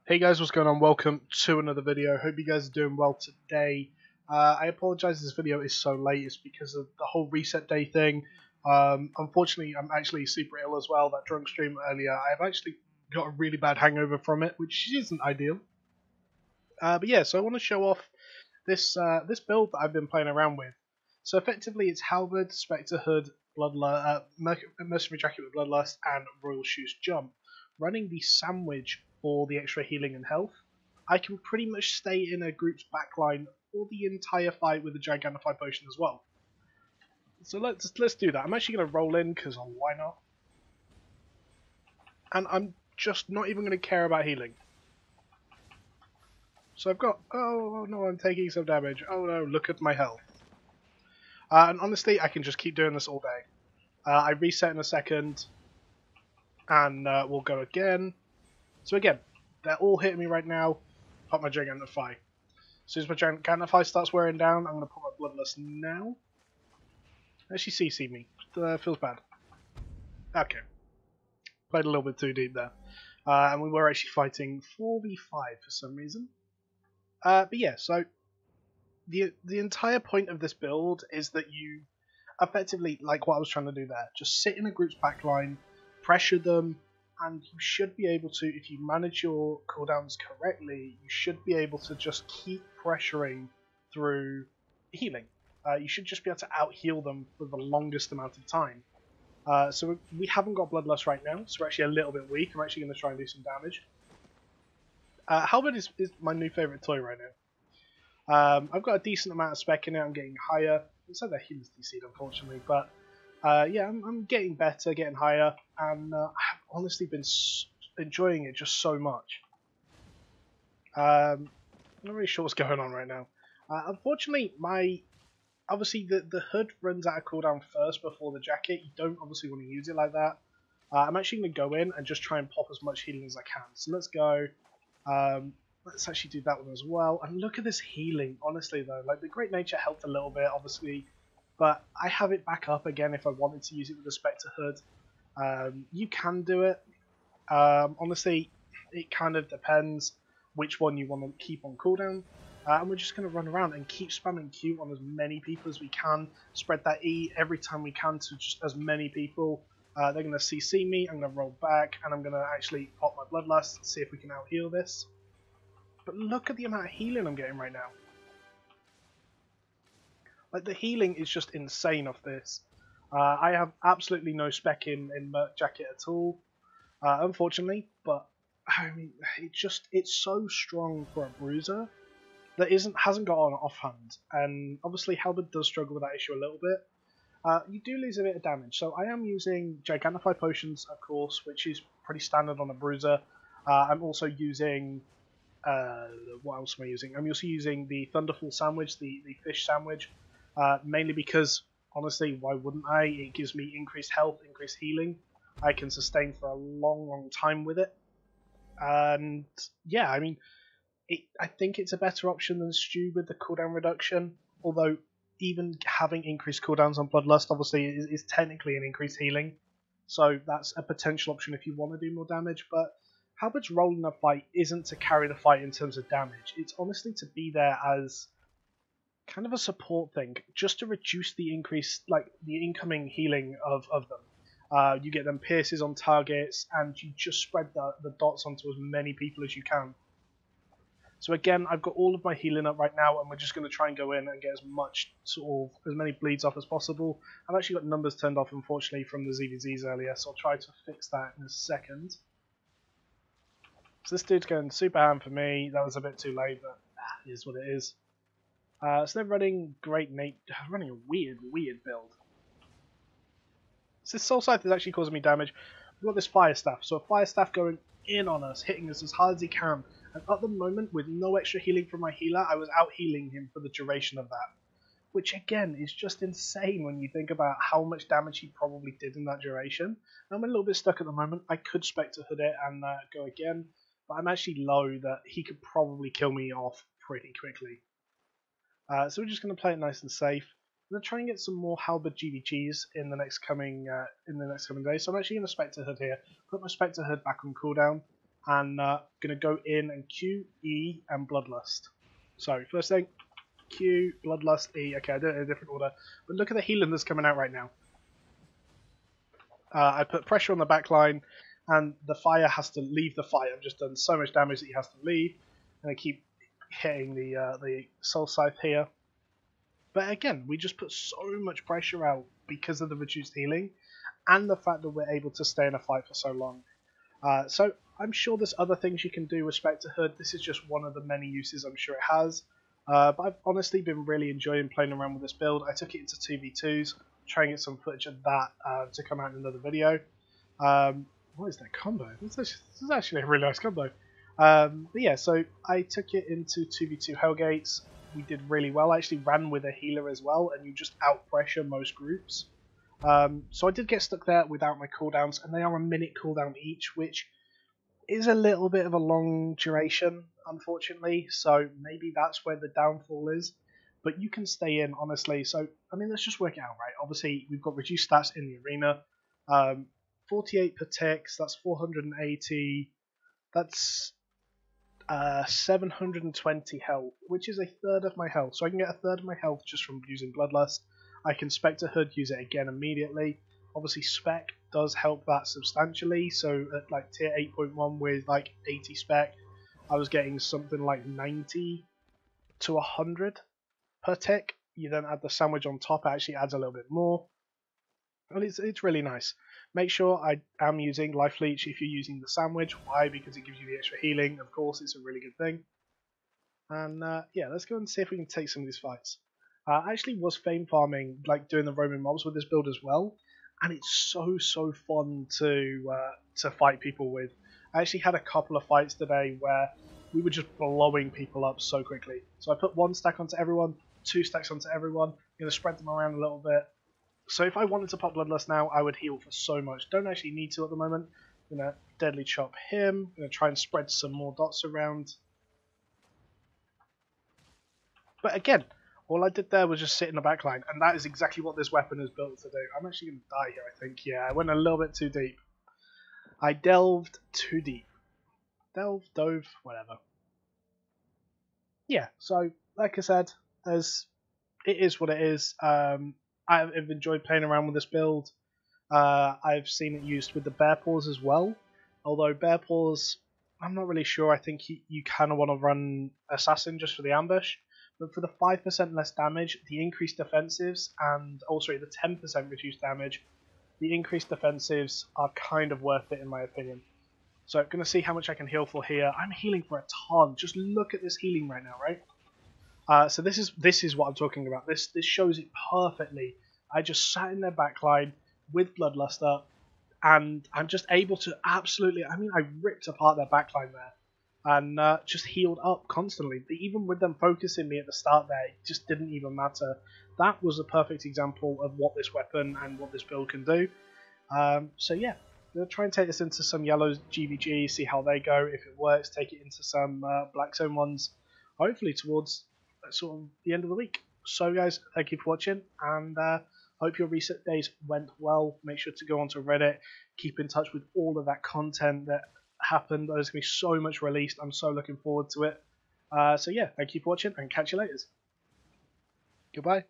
Hey guys, what's going on? Welcome to another video. Hope you guys are doing well today. I apologize this video is so late. It's because of the whole reset day thing. Unfortunately, I'm actually super ill as well. That drunk stream earlier, I've actually got a really bad hangover from it, which isn't ideal. But yeah, so I want to show off this build that I've been playing around with. So effectively, it's Halberd, Spectre Hood, Mercenary Jacket with Bloodlust, and Royal Shoes Jump. Running the sandwich for the extra healing and health, I can pretty much stay in a group's backline for the entire fight with a Gigantify potion as well. So let's do that. I'm actually going to roll in because why not? And I'm just not even going to care about healing. So I've got, oh no, I'm taking some damage. Oh no, look at my health. And honestly, I can just keep doing this all day. I reset in a second, and we'll go again. So again, they're all hitting me right now. Pop my Gigantify. As soon as my Gigantify starts wearing down, I'm going to put my Bloodlust now. Actually CC me. Feels bad. Okay. Played a little bit too deep there. And we were actually fighting 4v5 for some reason. But yeah, so the entire point of this build is that you effectively, like what I was trying to do there, just sit in a group's backline, pressure them, and you should be able to, if you manage your cooldowns correctly, you should be able to just keep pressuring through healing. You should just be able to out-heal them for the longest amount of time. So we haven't got Bloodlust right now, so we're actually a little bit weak. I'm actually going to try and do some damage. Halberd is my new favourite toy right now. I've got a decent amount of spec in it, I'm getting higher. It's like that heals DC'd, unfortunately, but yeah, I'm getting better, getting higher, and I've honestly been enjoying it just so much. I'm not really sure what's going on right now. Unfortunately, obviously the hood runs out of cooldown first before the jacket. You don't obviously want to use it like that. I'm actually going to go in and just try and pop as much healing as I can. So let's go. Let's actually do that one as well. And look at this healing. Honestly, though, like the Great Nature helped a little bit, obviously, but I have it back up again if I wanted to use it with the Spectre Hood. You can do it. Honestly, it kind of depends which one you want to keep on cooldown. And we're just going to run around and keep spamming Q on as many people as we can. Spread that E every time we can to just as many people. They're going to CC me, I'm going to roll back, and I'm going to actually pop my Bloodlust, see if we can out-heal this. But look at the amount of healing I'm getting right now. Like, the healing is just insane off this. I have absolutely no spec in Merc Jacket at all, unfortunately, but I mean, it's so strong for a bruiser that hasn't got an offhand, and obviously Halberd does struggle with that issue a little bit. You do lose a bit of damage, so I am using Gigantify potions, of course, which is pretty standard on a bruiser. I'm also using what else am I using? I'm also using the Thunderfall sandwich, the fish sandwich, mainly because, honestly, why wouldn't I? It gives me increased health, increased healing. I can sustain for a long time with it. And yeah, I mean, I think it's a better option than Stew with the cooldown reduction, although even having increased cooldowns on Bloodlust obviously is technically an increased healing, so that's a potential option if you want to do more damage. But Halberd's role in the fight isn't to carry the fight in terms of damage, it's honestly to be there as kind of a support thing, just to reduce the increase, like the incoming healing of them. You get them pierces on targets, and you just spread the dots onto as many people as you can. So again, I've got all of my healing up right now, and we're just going to try and go in and get as many bleeds off as possible. I've actually got numbers turned off, unfortunately, from the ZVZs earlier, so I'll try to fix that in a second. So this dude's going super ham for me. That was a bit too late, but it is what it is. So they're running running a weird build. So this Soul Scythe is actually causing me damage. We've got this Fire Staff, so a Fire Staff going in on us, hitting us as hard as he can. And at the moment, with no extra healing from my healer, I was out healing him for the duration of that. Which again is just insane when you think about how much damage he probably did in that duration. I'm a little bit stuck at the moment. I could Spectre Hood it and go again, but I'm actually low that he could probably kill me off pretty quickly. So we're just going to play it nice and safe. I'm going to try and get some more Halberd GVGs in the next coming days. So I'm actually going to Spectre Hood here. Put my Spectre Hood back on cooldown. and going to go in and Q, E, and Bloodlust. So first thing, Q, Bloodlust, E. Okay, I do it in a different order, but look at the healing that's coming out right now. I put pressure on the back line, and the fire has to leave the fight. I've just done so much damage that he has to leave, and I keep hitting the soul scythe here. But again, we just put so much pressure out because of the reduced healing, and the fact that we're able to stay in a fight for so long. So I'm sure there's other things you can do with Spectre Hood. This is just one of the many uses I'm sure it has. But I've honestly been really enjoying playing around with this build. I took it into 2v2s, trying to get some footage of that to come out in another video. What is that combo? This is actually a really nice combo. But yeah, so I took it into 2v2 Hellgates. We did really well. I actually ran with a healer as well, and you just out-pressure most groups. So I did get stuck there without my cooldowns, and they are a minute cooldown each, which is a little bit of a long duration, unfortunately. So maybe that's where the downfall is. But you can stay in, honestly. So, I mean, let's just work it out, right? Obviously, we've got reduced stats in the arena. 48 per ticks, that's 480. That's 720 health, which is a third of my health. So I can get a third of my health just from using Bloodlust. I can Spectre Hood, use it again immediately. Obviously, Spec does help that substantially. So at like tier 8.1 with like 80 Spec, I was getting something like 90 to 100 per tick. You then add the sandwich on top, it actually adds a little bit more. And it's really nice. Make sure I am using Life Leech if you're using the sandwich. Why? Because it gives you the extra healing. Of course, it's a really good thing. And yeah, let's go and see if we can take some of these fights. I actually was fame farming, like doing the roaming mobs with this build as well, and it's so fun to fight people with. I actually had a couple of fights today where we were just blowing people up so quickly. So I put 1 stack onto everyone, 2 stacks onto everyone. I'm going to spread them around a little bit. So if I wanted to pop Bloodlust now, I would heal for so much. Don't actually need to at the moment. I'm going to Deadly Chop him. I'm going to try and spread some more dots around. But again, all I did there was just sit in the backline, and that is exactly what this weapon is built to do. I'm actually going to die here, I think. Yeah, I went a little bit too deep. I delved too deep. Dove, whatever. Yeah, so like I said, it is what it is. I've enjoyed playing around with this build. I've seen it used with the Bear Paws as well. Although Bear Paws, I'm not really sure. I think you kind of want to run Assassin just for the ambush. But for the 5% less damage, the increased defensives, and also the 10% reduced damage, the increased defensives are kind of worth it in my opinion. So I'm going to see how much I can heal for here. I'm healing for a ton. Just look at this healing right now, right? So this is what I'm talking about. This shows it perfectly. I just sat in their backline with Bloodluster, and I'm just able to absolutely... I mean, I ripped apart their backline there. And just healed up constantly. Even with them focusing me at the start there, it just didn't even matter. That was a perfect example of what this weapon and what this build can do. So yeah, we'll try and take this into some yellow GVG, see how they go. If it works, take it into some black zone ones, hopefully towards sort of the end of the week. So guys, thank you for watching, and hope your reset days went well. Make sure to go onto Reddit, keep in touch with all of that content that happened. There's going to be so much released. I'm so looking forward to it. So yeah, thank you for watching, and catch you later. Goodbye.